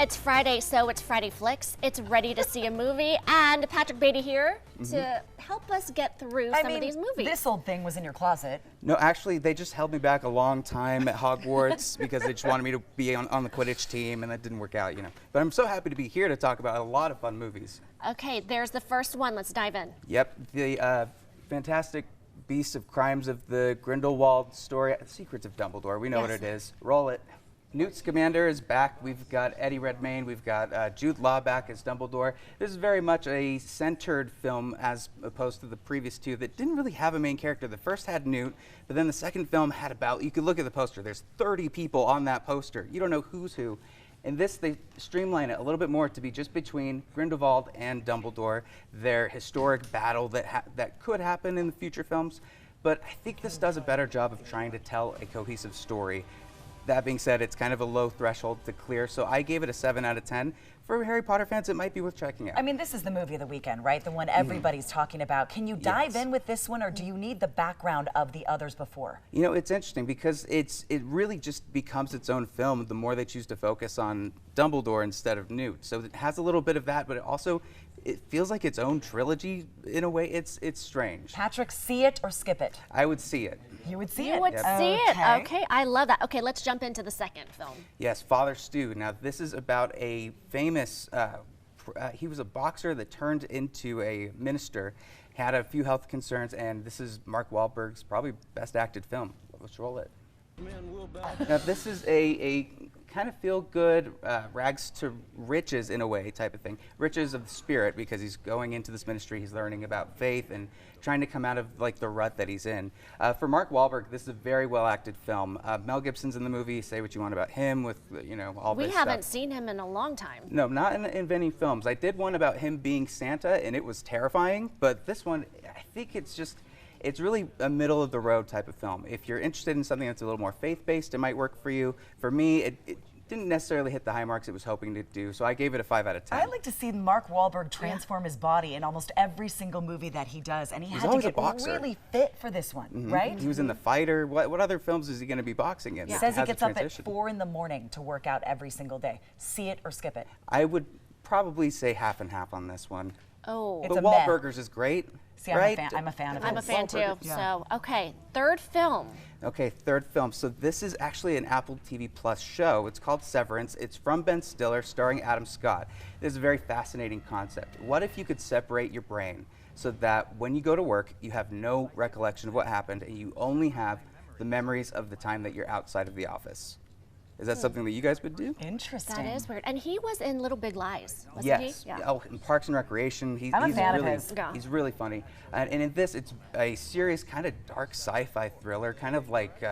It's Friday, so it's Friday Flicks. It's ready to see a movie, and Patrick Beatty here to help us get through some of these movies. This old thing was in your closet. No, actually, they just held me back a long time at Hogwarts because they just wanted me to be on the Quidditch team, and that didn't work out, you know. But I'm so happy to be here to talk about a lot of fun movies. Okay, there's the first one. Let's dive in. Yep, the fantastic beasts of crimes of the Grindelwald story, Secrets of Dumbledore. We know what it is. Roll it. Newt Scamander is back. We've got Eddie Redmayne. We've got Jude Law back as Dumbledore. This is very much a centered film as opposed to the previous two that didn't really have a main character. The first had Newt, but then the second film had about, you could look at the poster, there's 30 people on that poster. You don't know who's who. In this, they streamline it a little bit more to be just between Grindelwald and Dumbledore, their historic battle that could happen in the future films. But I think this does a better job of trying to tell a cohesive story. That being said, it's kind of a low threshold to clear, so I gave it a 7 out of 10. For Harry Potter fans, it might be worth checking out. I mean, this is the movie of the weekend, right? The one everybody's talking about. Can you dive in with this one, or do you need the background of the others before? You know, it's interesting because it really just becomes its own film the more they choose to focus on Dumbledore instead of Newt. So it has a little bit of that, but it feels like its own trilogy in a way. It's strange. Patrick, see it or skip it? I would see it. You would see it? You would see it. Okay, I love that. Okay, let's jump into the second film. Yes, Father Stu. Now, this is about a famous, he was a boxer that turned into a minister, had a few health concerns, and this is Mark Wahlberg's probably best acted film. Let's roll it. Now, this is a kind of feel-good, rags to riches in a way type of thing. Riches of the spirit, because he's going into this ministry, he's learning about faith and trying to come out of like the rut that he's in. For Mark Wahlberg, this is a very well-acted film. Mel Gibson's in the movie. Say what you want about him with, you know, all this stuff. We haven't seen him in a long time. No, not in many films. I did one about him being Santa, and it was terrifying, but this one, I think it's really a middle-of-the-road type of film. If you're interested in something that's a little more faith-based, it might work for you. For me, it didn't necessarily hit the high marks it was hoping to do, so I gave it a 5 out of 10. I like to see Mark Wahlberg transform his body in almost every single movie that he does, and he had to get really fit for this one, right? He was in The Fighter. What other films is he going to be boxing in? He says he gets up at 4 in the morning to work out every single day. See it or skip it? I would probably say half and half on this one. Oh. But Wahlburgers is great. See, right? I'm a fan of it. I'm a fan too. So, okay, third film. Okay, third film. So this is actually an Apple TV Plus show. It's called Severance. It's from Ben Stiller, starring Adam Scott. This is a very fascinating concept. What if you could separate your brain so that when you go to work, you have no recollection of what happened and you only have the memories of the time that you're outside of the office? Is that something that you guys would do? Interesting. That is weird. And he was in Little Big Lies, wasn't yes. he? Yeah. Oh, in Parks and Recreation. I'm a fan of his. He's really funny. And in this, it's a serious, kind of dark sci-fi thriller, kind of like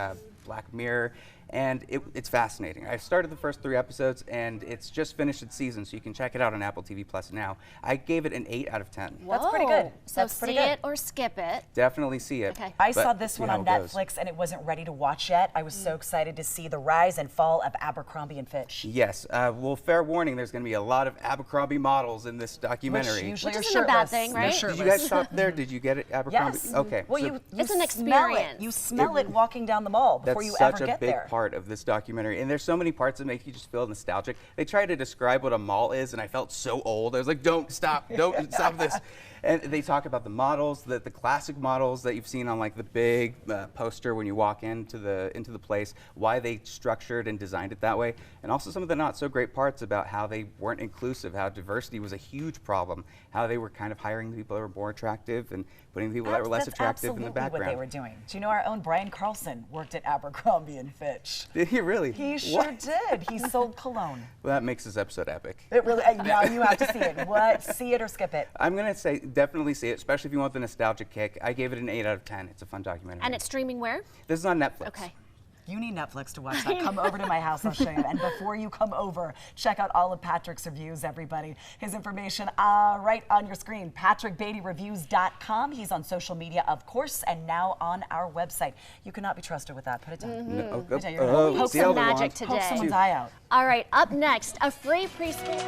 Black Mirror. And it's fascinating. I've started the first 3 episodes, and it's just finished its season, so you can check it out on Apple TV Plus now. I gave it an 8 out of 10. Whoa. That's pretty good. So see it or skip it. Definitely see it. Okay. I saw this one on Netflix, and it wasn't ready to watch yet. I was so excited to see the rise and fall of Abercrombie & Fitch. Yes. Well, fair warning, there's going to be a lot of Abercrombie models in this documentary. Which isn't a bad thing, right? Did you guys stop there? Did you get it, Abercrombie? Yes. Okay. Well, so it's an smell experience. it. You smell it walking down the mall before you ever get there. That's such a big part of this documentary. And there's so many parts that make you just feel nostalgic. They try to describe what a mall is, and I felt so old. I was like, don't stop this. And they talk about the models, the classic models that you've seen on like the big poster when you walk into the place, why they structured and designed it that way, and also some of the not so great parts about how they weren't inclusive, how diversity was a huge problem, how they were kind of hiring people that were more attractive and putting people that were less attractive in the background. That's absolutely what they were doing. Do you know our own Brian Carlson worked at Abercrombie & Fitch? Did he really? He sure did. He sold cologne. Well, that makes this episode epic. It really. Now you have to see it. What? See it or skip it? I'm gonna say definitely see it, especially if you want the nostalgic kick. I gave it an 8 out of 10. It's a fun documentary. And it's streaming where? This is on Netflix. Okay. You need Netflix to watch that. Come over to my house, I'll show you. And before you come over, check out all of Patrick's reviews, everybody. His information right on your screen, patrickbeattyreviews.com. He's on social media, of course, and now on our website. You cannot be trusted with that. Put it down. Put it down. Poke some magic today. Poke someone's eye out. All right, up next, a free preschool.